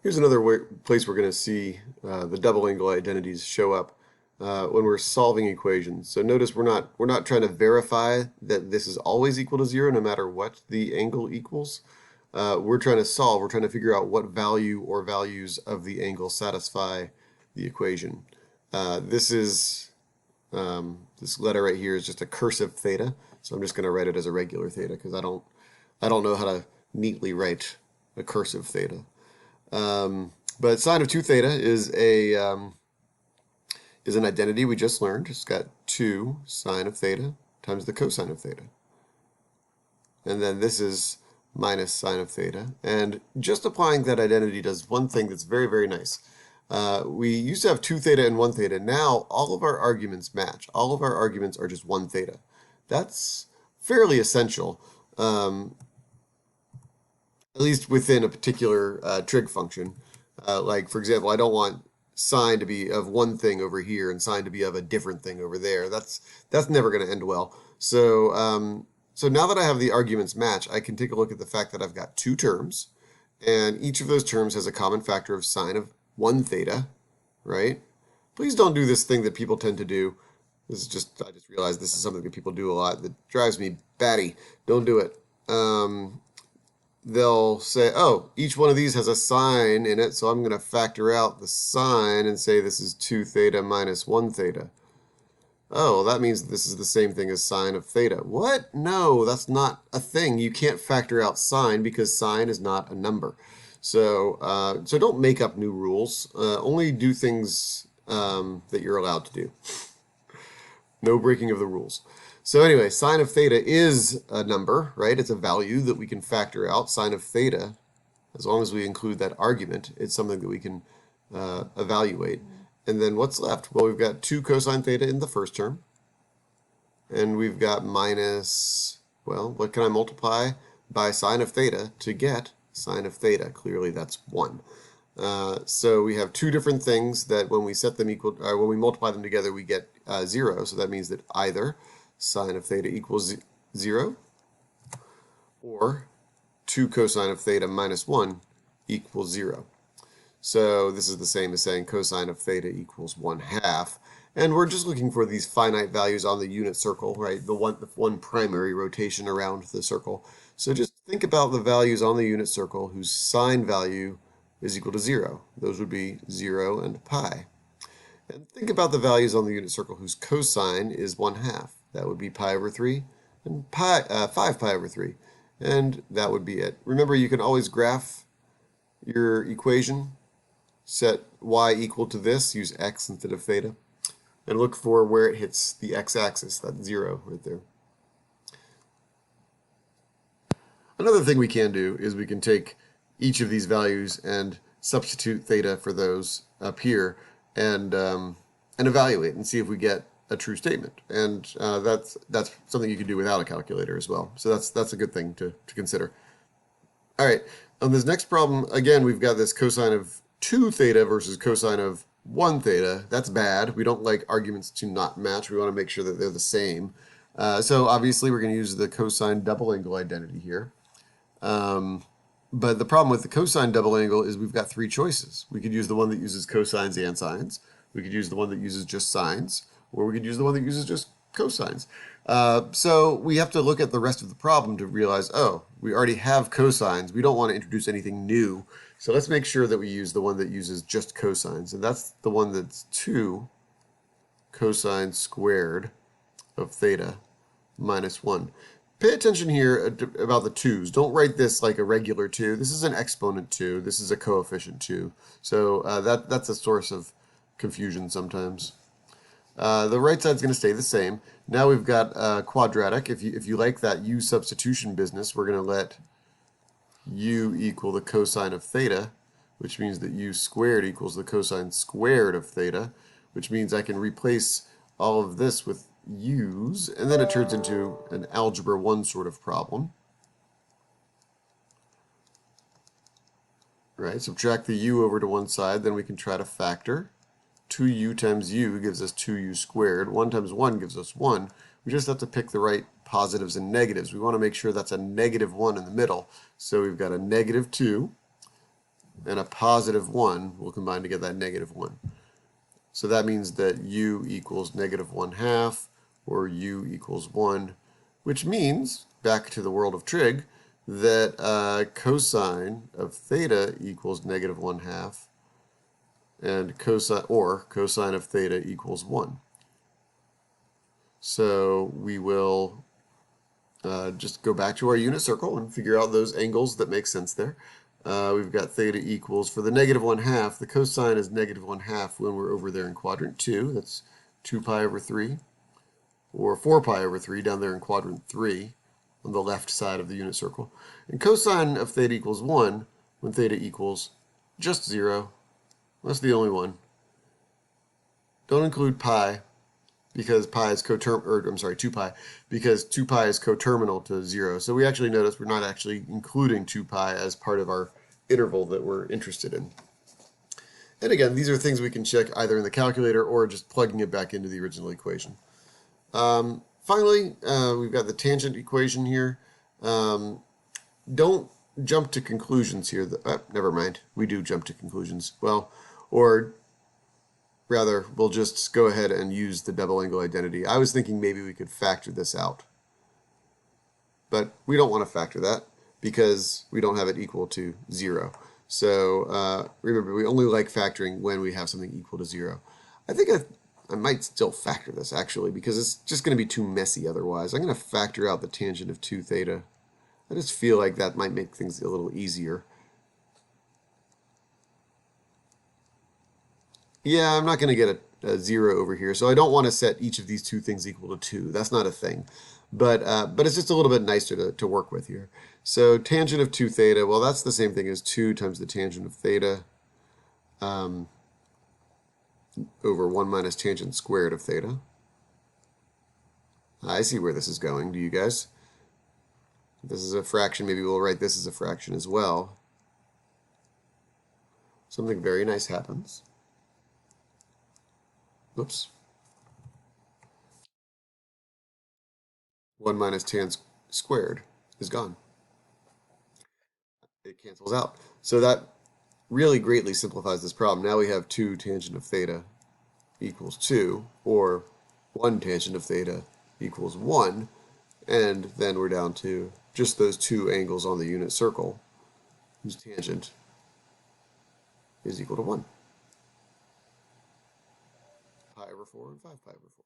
Here's another place we're going to see the double angle identities show up when we're solving equations. So notice we're not trying to verify that this is always equal to zero no matter what the angle equals. We're trying to solve. We're trying to figure out what value or values of the angle satisfy the equation. This letter right here is just a cursive theta, so I'm just going to write it as a regular theta because I don't know how to neatly write a cursive theta. But sine of 2 theta is an identity we just learned. It's got 2 sine of theta times the cosine of theta. And then this is minus sine of theta. And just applying that identity does one thing that's very, very nice. We used to have 2 theta and 1 theta. Now all of our arguments match. All of our arguments are just 1 theta. That's fairly essential. At least within a particular trig function. Like, for example, I don't want sine to be of one thing over here and sine to be of a different thing over there. That's never going to end well. So now that I have the arguments match, I can take a look at the fact that I've got 2 terms, and each of those terms has a common factor of sine of 1 theta, right? Please don't do this thing that people tend to do. I just realized this is something that people do a lot that drives me batty. Don't do it. They'll say, oh, each one of these has a sine in it, so I'm going to factor out the sine and say this is 2 theta minus 1 theta. Oh, well, that means this is the same thing as sine of theta. What? No, that's not a thing. You can't factor out sine because sine is not a number. So don't make up new rules. Only do things that you're allowed to do. No breaking of the rules. So anyway, sine of theta is a number, right? It's a value that we can factor out. Sine of theta, as long as we include that argument, it's something that we can evaluate. And then what's left? Well, we've got 2 cosine theta in the first term. And we've got minus, well, what can I multiply by sine of theta to get sine of theta? Clearly that's 1. So we have 2 different things that when we set them equal, or when we multiply them together, we get 0. So that means that either sine of theta equals 0 or 2 cosine of theta minus 1 equals 0. So this is the same as saying cosine of theta equals 1/2. And we're just looking for these finite values on the unit circle, right? The one primary rotation around the circle. So just think about the values on the unit circle whose sine value is equal to 0. Those would be 0 and pi. And think about the values on the unit circle whose cosine is 1/2. That would be pi over 3 and 5 pi over 3. And that would be it. Remember, you can always graph your equation. Set y equal to this, use x instead of theta, and look for where it hits the x-axis, that 0 right there. Another thing we can do is we can take each of these values and substitute theta for those up here and evaluate and see if we get a true statement. And that's something you can do without a calculator as well. So that's a good thing to consider. All right, on this next problem, again, we've got this cosine of 2 theta versus cosine of 1 theta. That's bad. We don't like arguments to not match. We want to make sure that they're the same. So obviously we're going to use the cosine double angle identity here. But the problem with the cosine double angle is we've got 3 choices. We could use the one that uses cosines and sines. We could use the one that uses just sines. Or we could use the one that uses just cosines. So we have to look at the rest of the problem to realize, oh, we already have cosines. We don't want to introduce anything new. So let's make sure that we use the one that uses just cosines. And that's the one that's 2 cosine squared of theta minus 1. Pay attention here about the 2's. Don't write this like a regular 2. This is an exponent 2. This is a coefficient 2. So that's a source of confusion sometimes. The right side's going to stay the same. Now we've got quadratic. If you like that u substitution business, we're going to let u equal the cosine of theta, which means that u squared equals the cosine squared of theta, which means I can replace all of this with u's, and then it turns into an algebra 1 sort of problem. Right, subtract the u over to one side, then we can try to factor. 2u times u gives us 2u squared. 1 times 1 gives us 1. We just have to pick the right positives and negatives. We want to make sure that's a negative 1 in the middle. So we've got a negative 2 and a positive 1 will combine to get that negative 1. So that means that u equals negative 1/2, or u equals 1, which means, back to the world of trig, that cosine of theta equals negative 1/2, and cosine of theta equals 1. So we will just go back to our unit circle and figure out those angles that make sense there. We've got theta equals, for the negative 1/2, the cosine is negative 1/2 when we're over there in quadrant 2. That's 2 pi over 3, or 4 pi over 3 down there in quadrant 3 on the left side of the unit circle. And cosine of theta equals 1 when theta equals just 0. That's the only one. Don't include pi, because pi is 2 pi, because 2 pi is coterminal to 0. So we actually notice we're not actually including 2 pi as part of our interval that we're interested in. And again, these are things we can check either in the calculator or just plugging it back into the original equation. Finally, we've got the tangent equation here. Don't jump to conclusions here. Never mind. We do jump to conclusions. Well, or rather, we'll just go ahead and use the double angle identity. I was thinking maybe we could factor this out. But we don't want to factor that because we don't have it equal to 0. So remember, we only like factoring when we have something equal to 0. I think I might still factor this, actually, because it's just going to be too messy otherwise. I'm going to factor out the tangent of 2 theta. I just feel like that might make things a little easier. Yeah, I'm not going to get a 0 over here, so I don't want to set each of these two things equal to 2. That's not a thing. But it's just a little bit nicer to work with here. So tangent of 2 theta, well, that's the same thing as 2 times the tangent of theta over 1 minus tangent squared of theta. I see where this is going. Do you guys? If this is a fraction, maybe we'll write this as a fraction as well. Something very nice happens. Whoops. 1 minus tan squared is gone. It cancels out. So that really greatly simplifies this problem. Now we have 2 tangent of theta equals 2, or 1 tangent of theta equals 1, and then we're down to just those 2 angles on the unit circle whose tangent is equal to 1. Pi over 4 and 5 pi over 4.